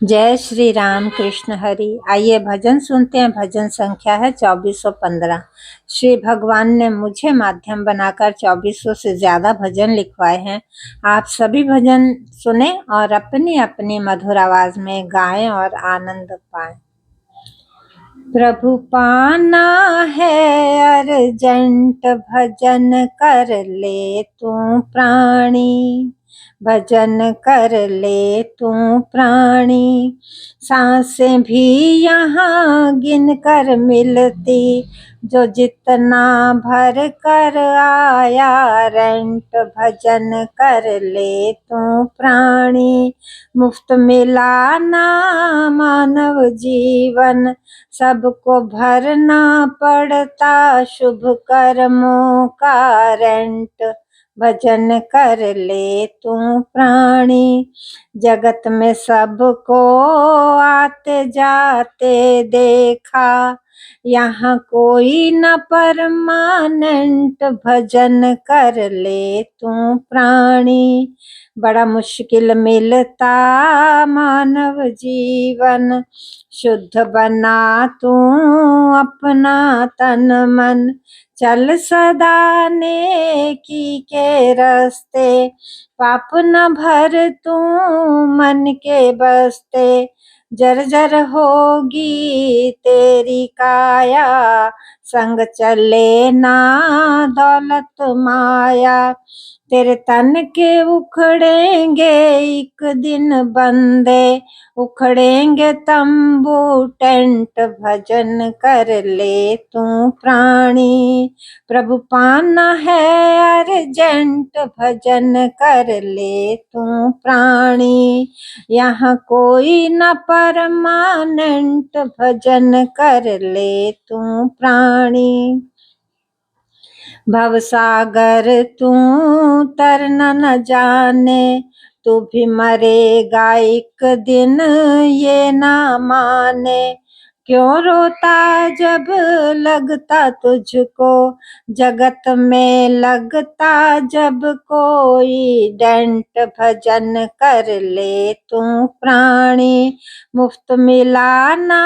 जय श्री राम कृष्ण हरि। आइए भजन सुनते हैं। भजन संख्या है 2415। श्री भगवान ने मुझे माध्यम बनाकर 2400 से ज्यादा भजन लिखवाए हैं। आप सभी भजन सुने और अपनी अपनी मधुर आवाज में गाएं और आनंद पाएं। प्रभु पाना है अर्जेंट, भजन कर ले तू प्राणी। भजन कर ले तू प्राणी। सांसें भी यहाँ गिन कर मिलती, जो जितना भर कर आया रेंट। भजन कर ले तू प्राणी। मुफ्त मिला ना मानव जीवन, सबको भरना पड़ता शुभ कर्मों का रेंट। भजन कर ले तू प्राणी। जगत में सबको आते जाते देखा, यहाँ कोई न परमानेंट। भजन कर ले तू प्राणी। बड़ा मुश्किल मिलता मानव जीवन, शुद्ध बना तू अपना तन मन। चल सदा नेकी के रास्ते, पाप न भर तू मन के बस्ते। जर्जर होगी तेरी काया, संग चले ना दौलत माया। तेरे तन के उखड़ेंगे एक दिन बंदे, उखड़ेंगे तंबू टेंट। भजन कर ले तू प्राणी। प्रभु पाना है अर्जेंट, भजन कर ले तू प्राणी। यहाँ कोई न परमानेंट, भजन कर ले तू प्राणी। भवसागर तू तरना न जाने, तू भी मरेगा एक दिन ये ना माने। क्यों रोता जब लगता तुझको, जगत में लगता जब कोई डेंट। भजन कर ले तू प्राणी। मुफ्त मिला ना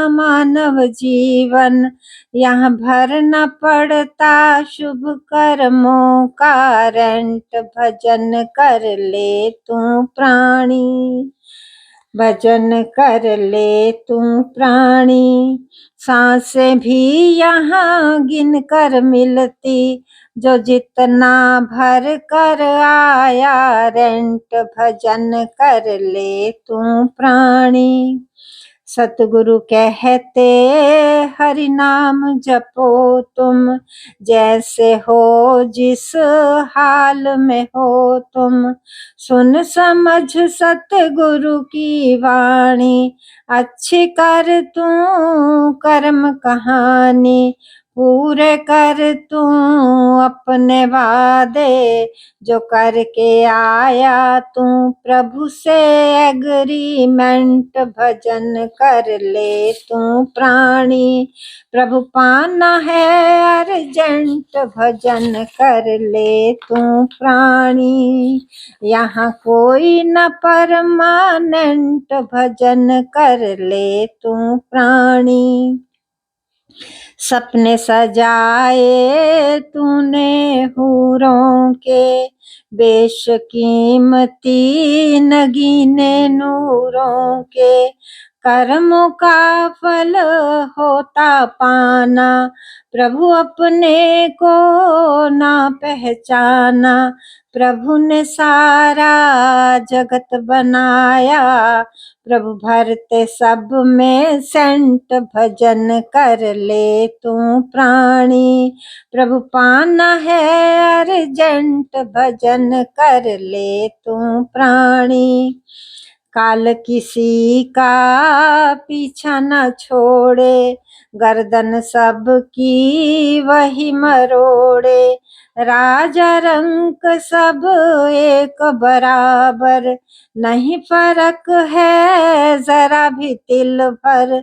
मानव जीवन, यहाँ भरना पड़ता शुभ कर्मों का रेंट। भजन कर ले तू प्राणी। भजन कर ले तू प्राणी। सांसें भी यहाँ गिन कर मिलती, जो जितना भर कर आया रेंट। भजन कर ले तू प्राणी। सतगुरु कहते हरि नाम जपो तुम, जैसे हो जिस हाल में हो तुम। सुन समझ सतगुरु की वाणी, अच्छी कर तू कर्म कहानी। पूरे कर तू अपने वादे, जो करके आया तू प्रभु से एग्रीमेंट। भजन कर ले तू प्राणी। प्रभु पाना है अर्जेंट, भजन कर ले तू प्राणी। यहाँ कोई न परमानेंट, भजन कर ले तू प्राणी। सपने सजाए तूने हूरों के, बेशकीमती नगीने नूरों के। कर्मों का फल होता पाना, प्रभु अपने को ना पहचाना। प्रभु ने सारा जगत बनाया, प्रभु भरते सब में सेंट। भजन कर ले तू प्राणी। प्रभु पाना है अर्जेंट, भजन कर ले तू प्राणी। काल किसी का पीछा न छोड़े, गर्दन सबकी वही मरोड़े। राजा रंक सब एक बराबर, नहीं फर्क है जरा भी तिल भर।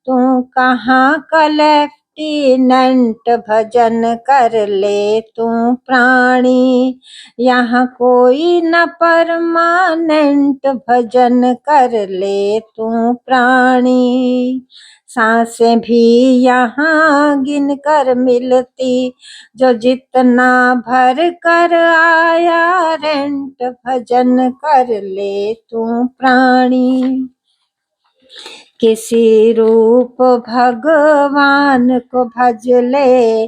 तू कहाँ का लेफ्ट लेफ्टिनेंट भजन कर ले तू प्राणी। यहाँ कोई न परमानेंट भजन कर ले तू प्राणी। सांसें भी यहाँ गिन कर मिलती, जो जितना भर कर आया रेंट भजन कर ले तू प्राणी। किसी रूप भगवान को भज ले,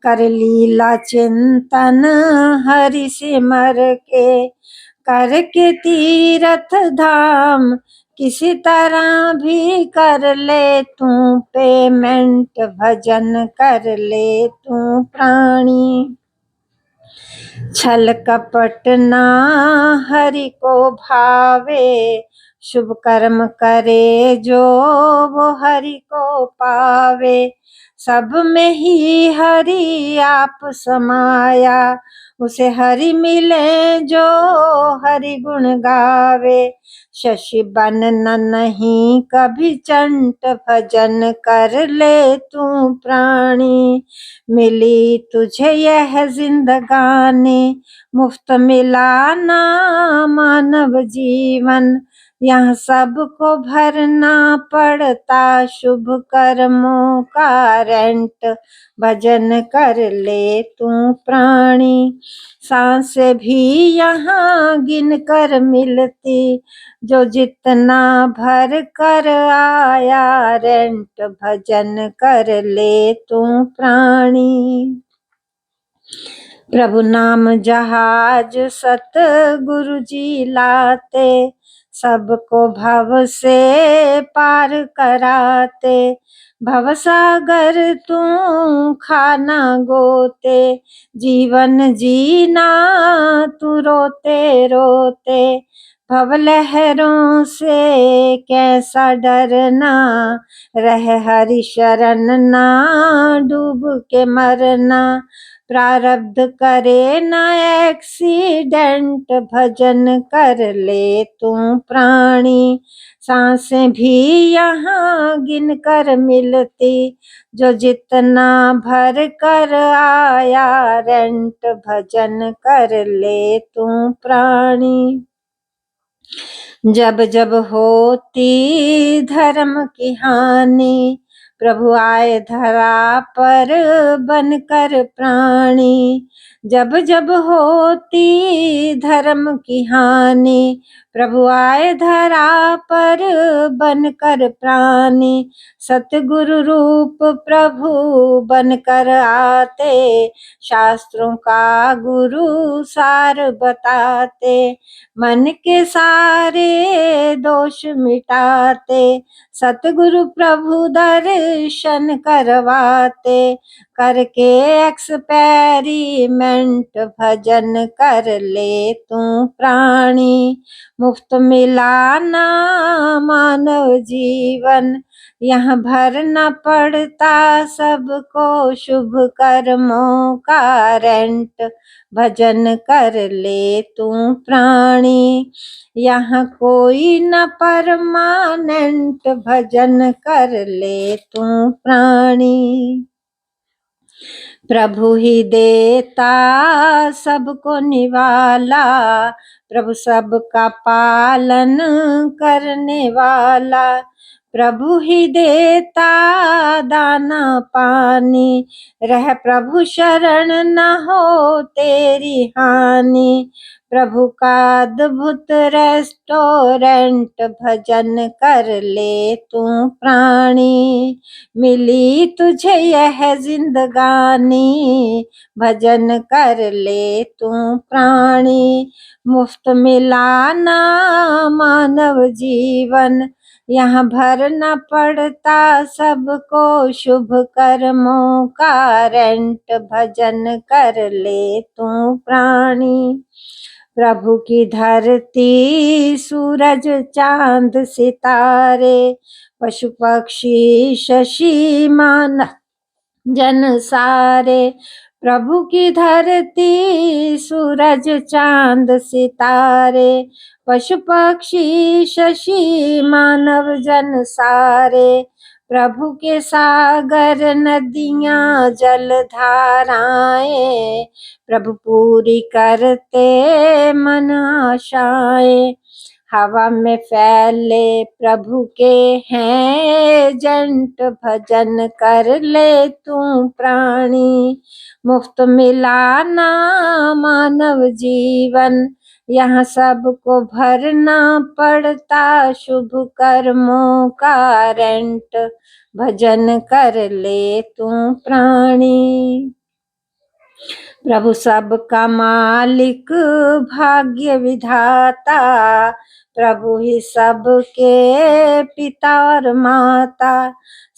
कर लीला चिंतन हरि सिमर के, करके तीरथ धाम किसी तरह भी कर ले तू पेमेंट भजन कर ले तू प्राणी। छल कपट ना हरि को भावे, शुभ कर्म करे जो वो हरि को पावे। सब में ही हरि आप समाया, उसे हरि मिले जो हरि गुण गावे। शशि बनन नहीं कभी चंट भजन कर ले तू प्राणी। मिली तुझे यह जिंदगानी, मुफ्त मिला ना मानव जीवन। यहाँ सबको भरना पड़ता शुभ कर्मों का रेंट भजन कर ले तू प्राणी। सांस भी यहाँ गिन कर मिलती, जो जितना भर कर आया रेंट भजन कर ले तू प्राणी। प्रभु नाम जहाज सतगुरु जी लाते, सबको भव से पार कराते। भव सागर तू खाना गोते, जीवन जीना तू रोते रोते। भव लहरों से कैसा डरना, रह हरि शरण ना डूब के मरना। प्रारब्ध करे ना एक्सीडेंट भजन कर ले तू प्राणी। सांसें भी यहाँ गिन कर मिलती, जो जितना भर कर आया रेंट भजन कर ले तू प्राणी। जब जब होती धर्म की हानि, प्रभु आए धरा पर बनकर प्राणी। जब जब होती धर्म की हानि, प्रभु आए धरा पर बनकर प्राणी। सतगुरु रूप प्रभु बनकर आते, शास्त्रों का गुरु सार बताते। मन के सारे दोष मिटाते, सतगुरु प्रभु दर्शन करवाते। करके एक्सपेरिमेंट भजन कर ले तू प्राणी। मुफ्त मिला ना मानव जीवन, यहाँ भरना पड़ता सबको शुभ कर्मों का रेंट भजन कर ले तू प्राणी। यहाँ कोई न परमानेंट भजन कर ले तू प्राणी। प्रभु ही देता सबको निवाला, प्रभु सबका पालन करने वाला। प्रभु ही देता दाना पानी, रह प्रभु शरण न हो तेरी हानि। प्रभु का अद्भुत रेस्टोरेंट भजन कर ले तू प्राणी। मिली तुझे यह जिंदगानी, भजन कर ले तू प्राणी। मुफ्त मिला ना मानव जीवन, यहाँ भरना पड़ता सबको शुभ कर्मों का रेंट भजन कर ले तू प्राणी। प्रभु की धरती सूरज चांद सितारे, पशु पक्षी शशि मान जन सारे। प्रभु की धरती सूरज चांद सितारे, पशु पक्षी शशि मानव जन सारे। प्रभु के सागर नदियां जलधाराएं, प्रभु पूरी करते मन आशाएं। हवा में फैले प्रभु के हैं जंट, भजन कर ले तू प्राणी। मुफ्त मिलाना मानव जीवन, यहाँ सबको भरना पड़ता शुभ कर्मों का रेंट। भजन कर ले तू प्राणी। प्रभु सबका मालिक भाग्य विधाता, प्रभु ही सबके पिता और माता।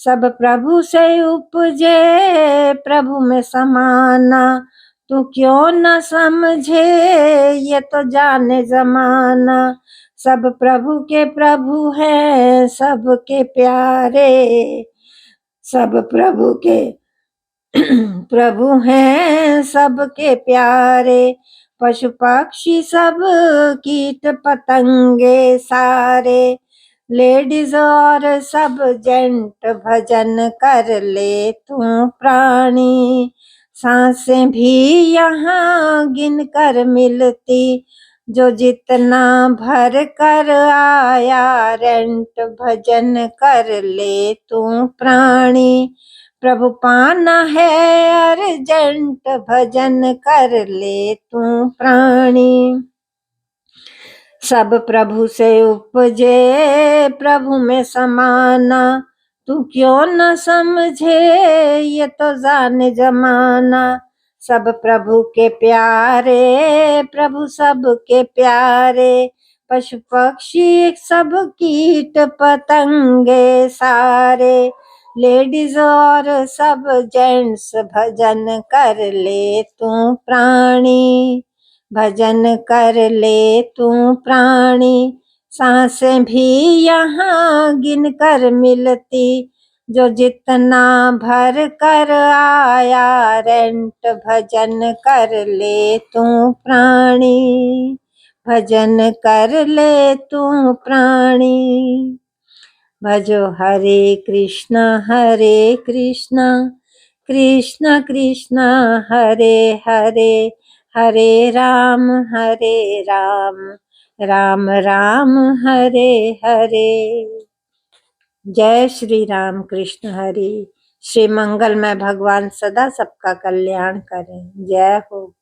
सब प्रभु से उपजे प्रभु में समाना, तू क्यों न समझे ये तो जाने जमाना। सब प्रभु के प्रभु हैं सबके प्यारे, सब प्रभु के प्रभु हैं सबके प्यारे। पशु पक्षी सब कीट पतंगे सारे, लेडीज और सब जेंट भजन कर ले तू प्राणी। सांसें भी यहाँ गिन कर मिलती, जो जितना भर कर आया रेंट। भजन कर ले तू प्राणी। प्रभु पाना है अर्जेंट, भजन कर ले तू प्राणी। सब प्रभु से उपजे प्रभु में समाना, तू क्यों न समझे ये तो जाने जमाना। सब प्रभु के प्यारे प्रभु सबके प्यारे, पशु पक्षी सब कीट पतंगे सारे, लेडीज और सब जेंट्स भजन कर ले तू प्राणी। भजन कर ले तू प्राणी। सांसें भी यहाँ गिन कर मिलती, जो जितना भर कर आया रेंट। भजन कर ले तू प्राणी। भजन कर ले तू प्राणी। भजो हरे कृष्णा कृष्ण कृष्ण हरे हरे, हरे राम राम राम हरे हरे। जय श्री राम कृष्ण हरि। श्री मंगलमय भगवान सदा सबका कल्याण करें। जय हो।